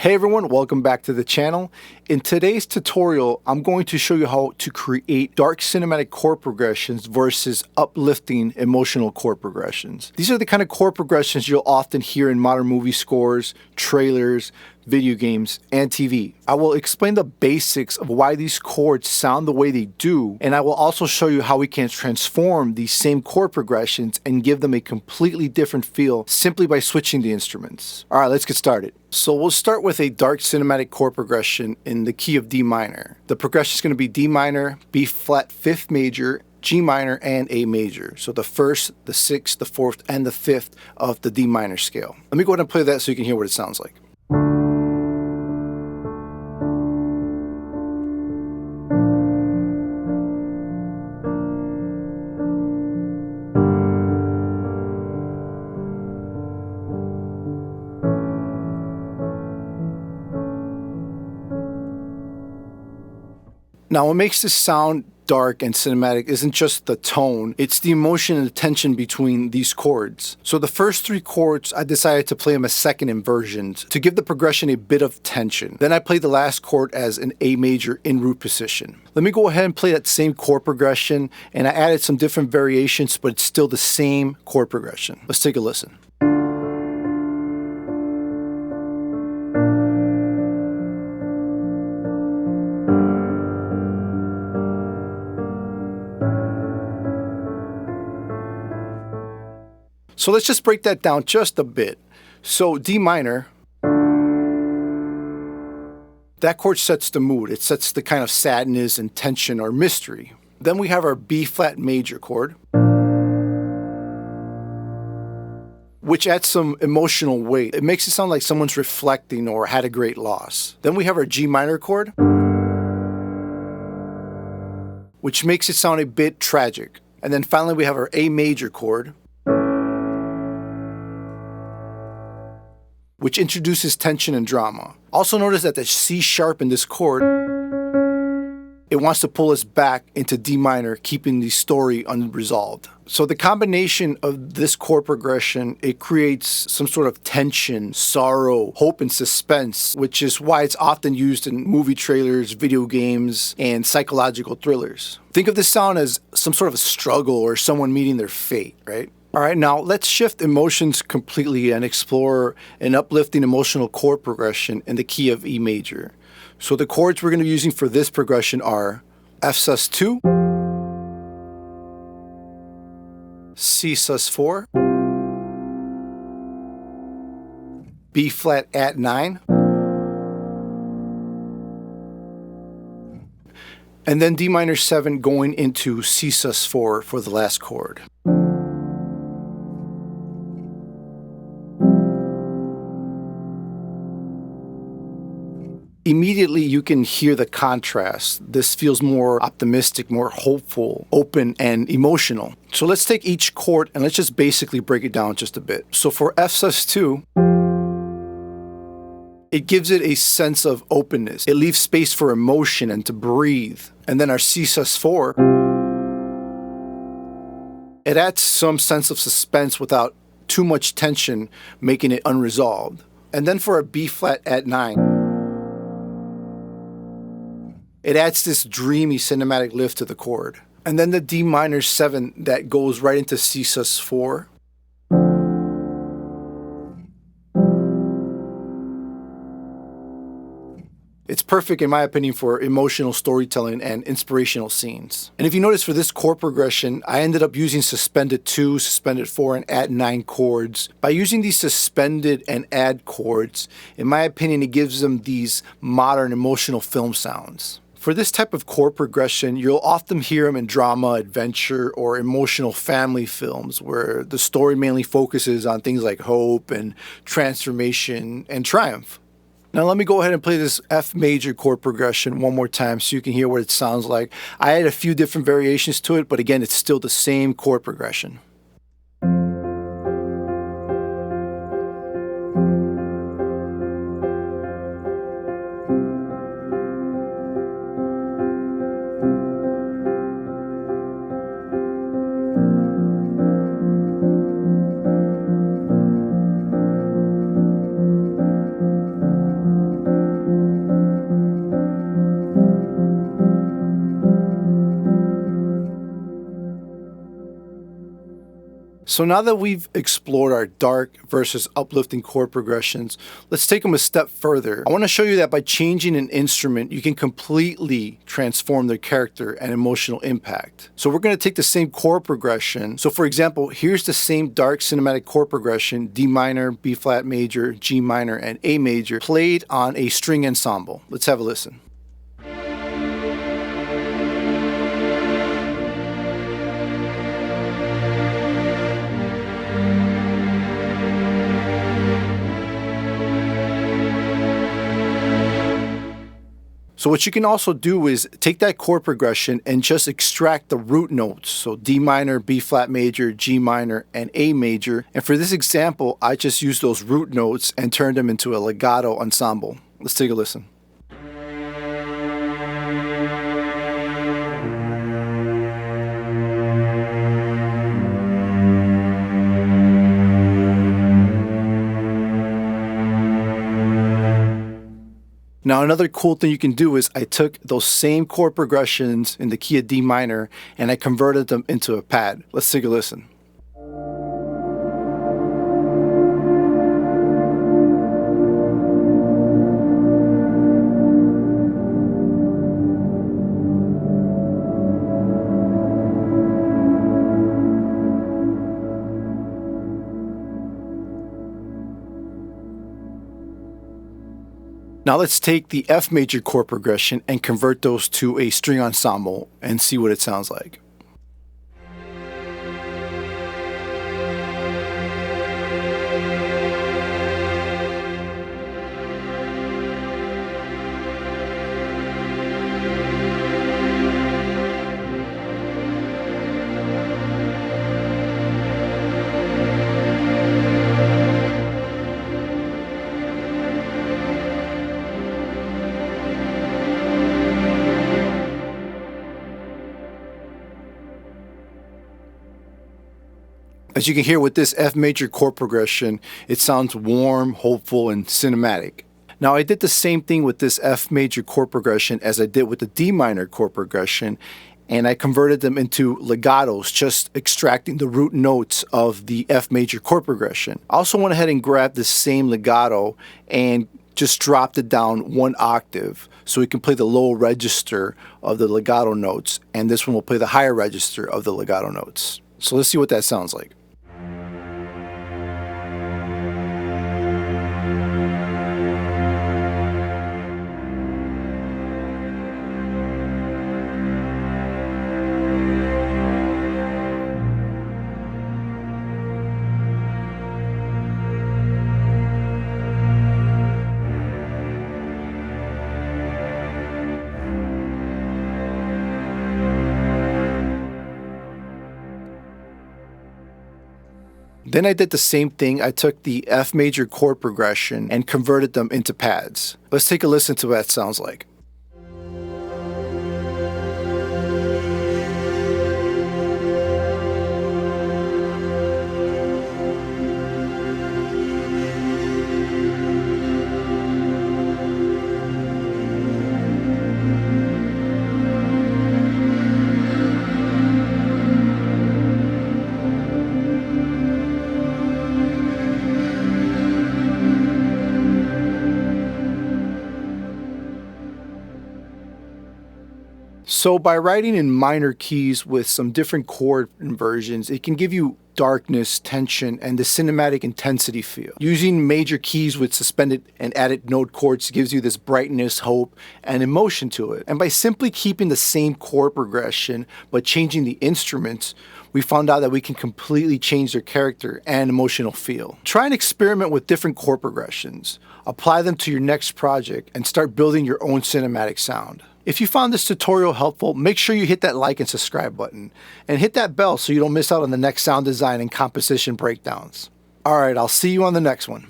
Hey everyone, welcome back to the channel. In today's tutorial, I'm going to show you how to create dark cinematic chord progressions versus uplifting emotional chord progressions. These are the kind of chord progressions you'll often hear in modern movie scores, trailers, video games, and TV. I will explain the basics of why these chords sound the way they do, and I will also show you how we can transform these same chord progressions and give them a completely different feel simply by switching the instruments. Alright, let's get started. So we'll start with a dark cinematic chord progression in the key of D minor. The progression is going to be D minor, B flat 5th major, G minor, and A major. So the 1st, the 6th, the 4th, and the 5th of the D minor scale. Let me go ahead and play that so you can hear what it sounds like. Now, what makes this sound dark and cinematic isn't just the tone, it's the emotion and the tension between these chords. So the first 3 chords, I decided to play them as second inversions to give the progression a bit of tension. Then I played the last chord as an A major in root position. Let me go ahead and play that same chord progression, and I added some different variations, but it's still the same chord progression. Let's take a listen. So let's just break that down just a bit. So D minor, that chord sets the mood. It sets the kind of sadness and tension or mystery. Then we have our B flat major chord, which adds some emotional weight. It makes it sound like someone's reflecting or had a great loss. Then we have our G minor chord, which makes it sound a bit tragic. And then finally we have our A major chord, which introduces tension and drama. Also notice that the C sharp in this chord, it wants to pull us back into D minor, keeping the story unresolved. So the combination of this chord progression, it creates some sort of tension, sorrow, hope, and suspense, which is why it's often used in movie trailers, video games, and psychological thrillers. Think of this sound as some sort of a struggle or someone meeting their fate, right? All right, now let's shift emotions completely and explore an uplifting emotional chord progression in the key of E major. So the chords we're going to be using for this progression are F sus2, C sus4, B flat at 9, and then D minor 7 going into C sus4 for the last chord. Immediately you can hear the contrast. This feels more optimistic, more hopeful, open, and emotional. So let's take each chord and let's just basically break it down just a bit. So for F sus2, it gives it a sense of openness. It leaves space for emotion and to breathe. And then our C sus4, it adds some sense of suspense without too much tension, making it unresolved. And then for a B flat at 9, it adds this dreamy cinematic lift to the chord. And then the D minor 7 that goes right into C sus4. It's perfect, in my opinion, for emotional storytelling and inspirational scenes. And if you notice for this chord progression, I ended up using suspended 2, suspended 4, and add 9 chords. By using these suspended and add chords, in my opinion, it gives them these modern emotional film sounds. For this type of chord progression, you'll often hear them in drama, adventure, or emotional family films where the story mainly focuses on things like hope and transformation and triumph. Now let me go ahead and play this F major chord progression one more time so you can hear what it sounds like. I had a few different variations to it, but again, it's still the same chord progression. So now that we've explored our dark versus uplifting chord progressions, let's take them a step further. I want to show you that by changing an instrument, you can completely transform their character and emotional impact. So we're going to take the same chord progression. So for example, here's the same dark cinematic chord progression, D minor, B flat major, G minor, and A major, played on a string ensemble. Let's have a listen. So what you can also do is take that chord progression and just extract the root notes. So D minor, B flat major, G minor, and A major. And for this example, I just used those root notes and turned them into a legato ensemble. Let's take a listen. Now another cool thing you can do is I took those same chord progressions in the key of D minor and I converted them into a pad. Let's take a listen. Now let's take the F major chord progression and convert those to a string ensemble and see what it sounds like. As you can hear with this F major chord progression, it sounds warm, hopeful, and cinematic. Now I did the same thing with this F major chord progression as I did with the D minor chord progression, and I converted them into legatos, just extracting the root notes of the F major chord progression. I also went ahead and grabbed the same legato and just dropped it down one octave so we can play the low register of the legato notes, and this one will play the higher register of the legato notes. So let's see what that sounds like. Then I did the same thing. I took the F major chord progression and converted them into pads. Let's take a listen to what that sounds like. So by writing in minor keys with some different chord inversions, it can give you darkness, tension, and the cinematic intensity feel. Using major keys with suspended and added note chords gives you this brightness, hope, and emotion to it. And by simply keeping the same chord progression but changing the instruments, we found out that we can completely change their character and emotional feel. Try and experiment with different chord progressions. Apply them to your next project and start building your own cinematic sound. If you found this tutorial helpful, make sure you hit that like and subscribe button, and hit that bell so you don't miss out on the next sound design and composition breakdowns. Alright, I'll see you on the next one.